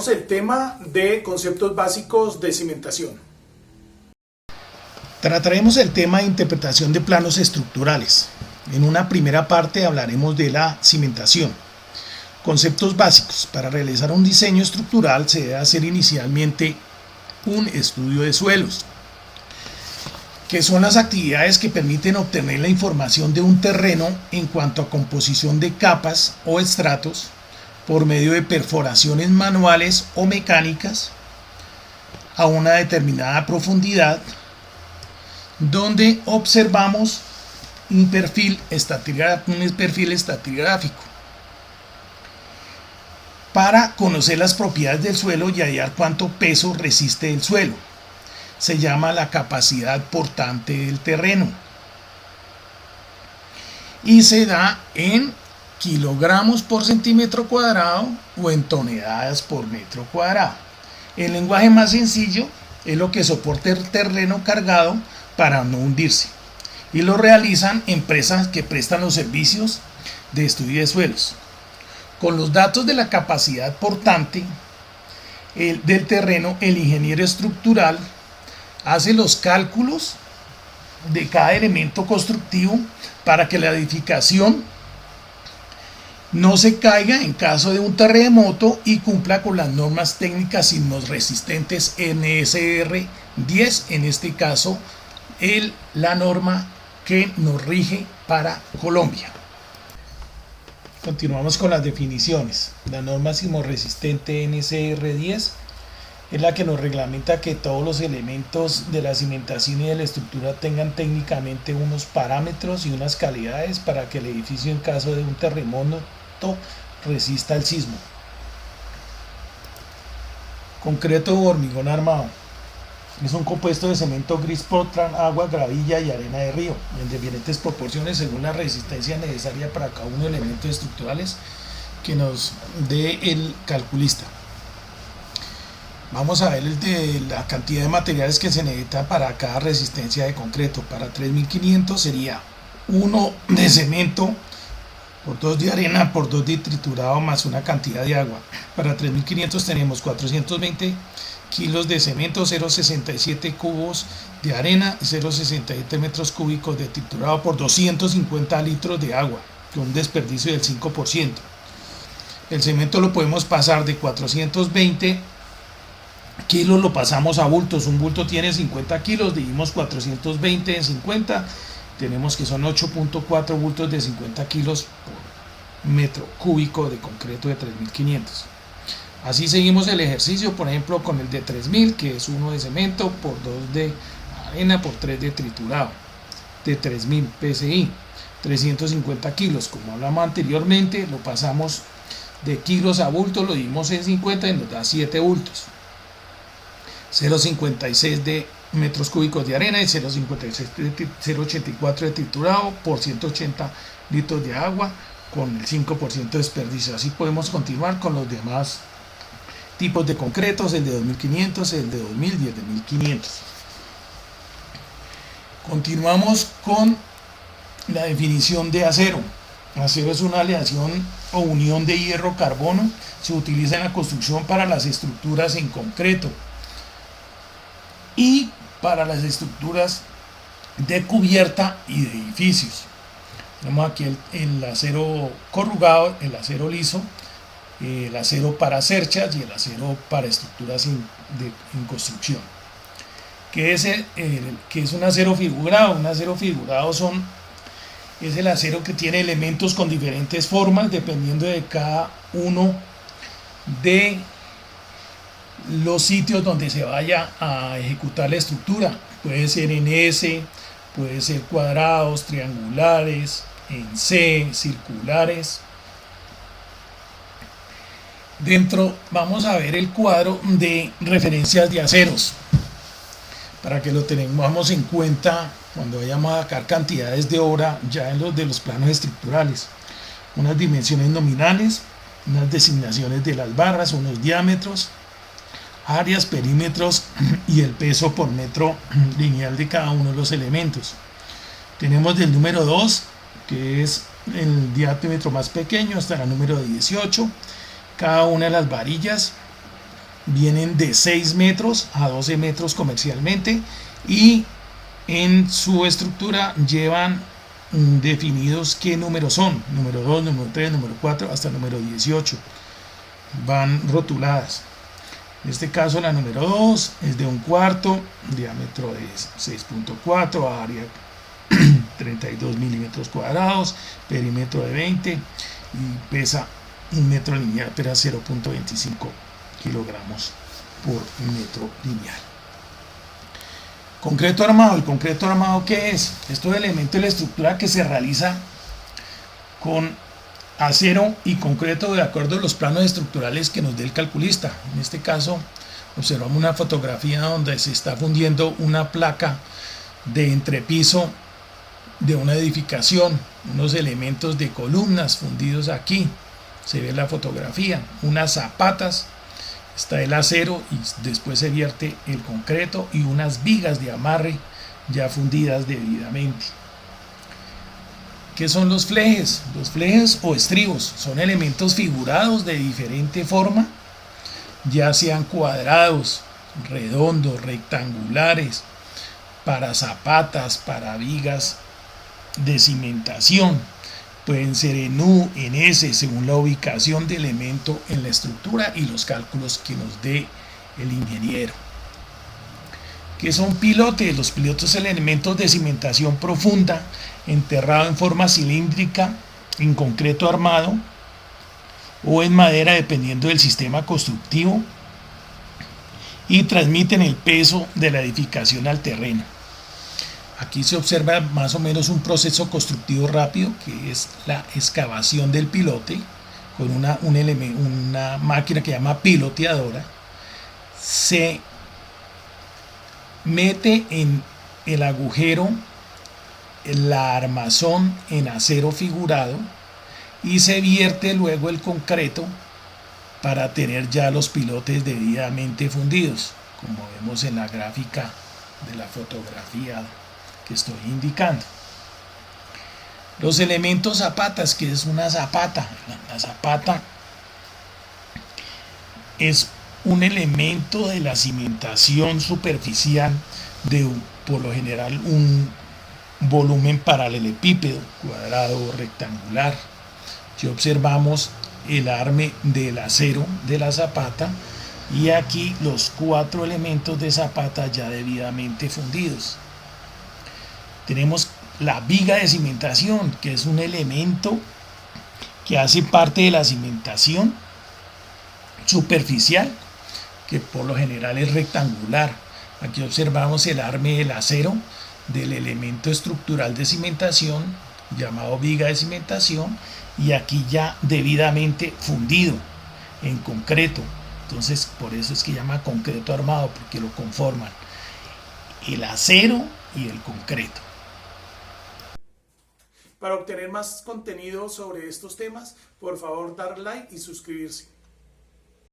trataremos el tema de conceptos básicos de cimentación. Trataremos el tema de interpretación de planos estructurales. En una primera parte hablaremos de la cimentación. Conceptos básicos. Para realizar un diseño estructural se debe hacer inicialmente un estudio de suelos, que son las actividades que permiten obtener la información de un terreno en cuanto a composición de capas o estratos por medio de perforaciones manuales o mecánicas a una determinada profundidad, donde observamos un perfil estratigráfico para conocer las propiedades del suelo y hallar cuánto peso resiste el suelo. Se llama la capacidad portante del terreno y se da en kilogramos por centímetro cuadrado o en toneladas por metro cuadrado. El lenguaje más sencillo es lo que soporta el terreno cargado para no hundirse, y lo realizan empresas que prestan los servicios de estudio de suelos. Con los datos de la capacidad portante del terreno, el ingeniero estructural hace los cálculos de cada elemento constructivo para que la edificación no se caiga en caso de un terremoto y cumpla con las normas técnicas sismorresistentes NSR 10, en este caso la norma que nos rige para Colombia. Continuamos con las definiciones. La norma sismorresistente NSR 10 es la que nos reglamenta que todos los elementos de la cimentación y de la estructura tengan técnicamente unos parámetros y unas calidades para que el edificio, en caso de un terremoto, resista el sismo. Concreto o hormigón armado. Es un compuesto de cemento gris Portland, agua, gravilla y arena de río, en diferentes proporciones según la resistencia necesaria para cada uno de los elementos estructurales que nos dé el calculista. Vamos a ver la cantidad de materiales que se necesita para cada resistencia de concreto. Para 3500 sería 1 de cemento por 2 de arena por 2 de triturado más una cantidad de agua. Para 3500 tenemos 420 kilos de cemento, 0,67 cubos de arena y 0,67 metros cúbicos de triturado por 250 litros de agua, con un desperdicio del 5%. El cemento lo podemos pasar de 420 kilos, lo pasamos a bultos. Un bulto tiene 50 kilos, dividimos 420 en 50, tenemos que son 8.4 bultos de 50 kilos por metro cúbico de concreto de 3500. Así seguimos el ejercicio, por ejemplo, con el de 3000, que es 1 de cemento por 2 de arena por 3 de triturado, de 3000 psi, 350 kilos. Como hablamos anteriormente, lo pasamos de kilos a bultos, lo dividimos en 50 y nos da 7 bultos. 0,56 de metros cúbicos de arena y 0,84 de triturado por 180 litros de agua con el 5% de desperdicio. Así podemos continuar con los demás tipos de concretos, el de 2500, el de 2000 y el de 1500. Continuamos con la definición de acero. Acero es una aleación o unión de hierro-carbono. Se utiliza en la construcción para las estructuras en concreto y para las estructuras de cubierta y de edificios. Tenemos aquí el acero corrugado, el acero liso, el acero para cerchas y el acero para estructuras en construcción. ¿Qué es un acero figurado? Un acero figurado es el acero que tiene elementos con diferentes formas dependiendo de cada uno de los sitios donde se vaya a ejecutar la estructura. Puede ser en S, puede ser cuadrados, triangulares, en C, circulares. Dentro vamos a ver el cuadro de referencias de aceros para que lo tengamos en cuenta cuando vayamos a sacar cantidades de obra ya en los planos estructurales. Unas dimensiones nominales, unas designaciones de las barras, unos diámetros, áreas, perímetros y el peso por metro lineal de cada uno de los elementos. Tenemos del número 2, que es el diámetro más pequeño, hasta el número 18. Cada una de las varillas vienen de 6 metros a 12 metros comercialmente, y en su estructura llevan definidos qué números son: número 2, número 3, número 4, hasta el número 18. Van rotuladas. En este caso la número 2 es de 1/4, diámetro de 6.4, área 32 milímetros cuadrados, perímetro de 20 y pesa 1 metro lineal, pesa 0.25 kilogramos por metro lineal. Concreto armado. ¿El concreto armado qué es? Esto es el elemento de la estructura que se realiza con acero y concreto de acuerdo a los planos estructurales que nos dé el calculista. En este caso observamos una fotografía donde se está fundiendo una placa de entrepiso de una edificación, unos elementos de columnas fundidos aquí, se ve la fotografía, unas zapatas, está el acero y después se vierte el concreto, y unas vigas de amarre ya fundidas debidamente. ¿Qué son los flejes? Los flejes o estribos son elementos figurados de diferente forma, ya sean cuadrados, redondos, rectangulares, para zapatas, para vigas de cimentación. Pueden ser en U, en S, según la ubicación del elemento en la estructura y los cálculos que nos dé el ingeniero. ¿Qué son pilotes? Los pilotes son elementos de cimentación profunda, enterrado en forma cilíndrica, en concreto armado o en madera, dependiendo del sistema constructivo, y transmiten el peso de la edificación al terreno. Aquí se observa más o menos un proceso constructivo rápido, que es la excavación del pilote con una máquina que se llama piloteadora. Se mete en el agujero la armazón en acero figurado y se vierte luego el concreto para tener ya los pilotes debidamente fundidos, como vemos en la gráfica de la fotografía que estoy indicando. Los elementos zapatas. ¿Qué es una zapata? La zapata es un elemento de la cimentación superficial de por lo general un volumen paralelepípedo, cuadrado o rectangular. Aquí observamos el arme del acero de la zapata y aquí los 4 elementos de zapata ya debidamente fundidos. Tenemos la viga de cimentación, que es un elemento que hace parte de la cimentación superficial, que por lo general es rectangular. Aquí observamos el arme del acero del elemento estructural de cimentación llamado viga de cimentación, y aquí ya debidamente fundido en concreto. Entonces por eso es que llama concreto armado, porque lo conforman el acero y el concreto. Para obtener más contenido sobre estos temas, por favor dar like y suscribirse.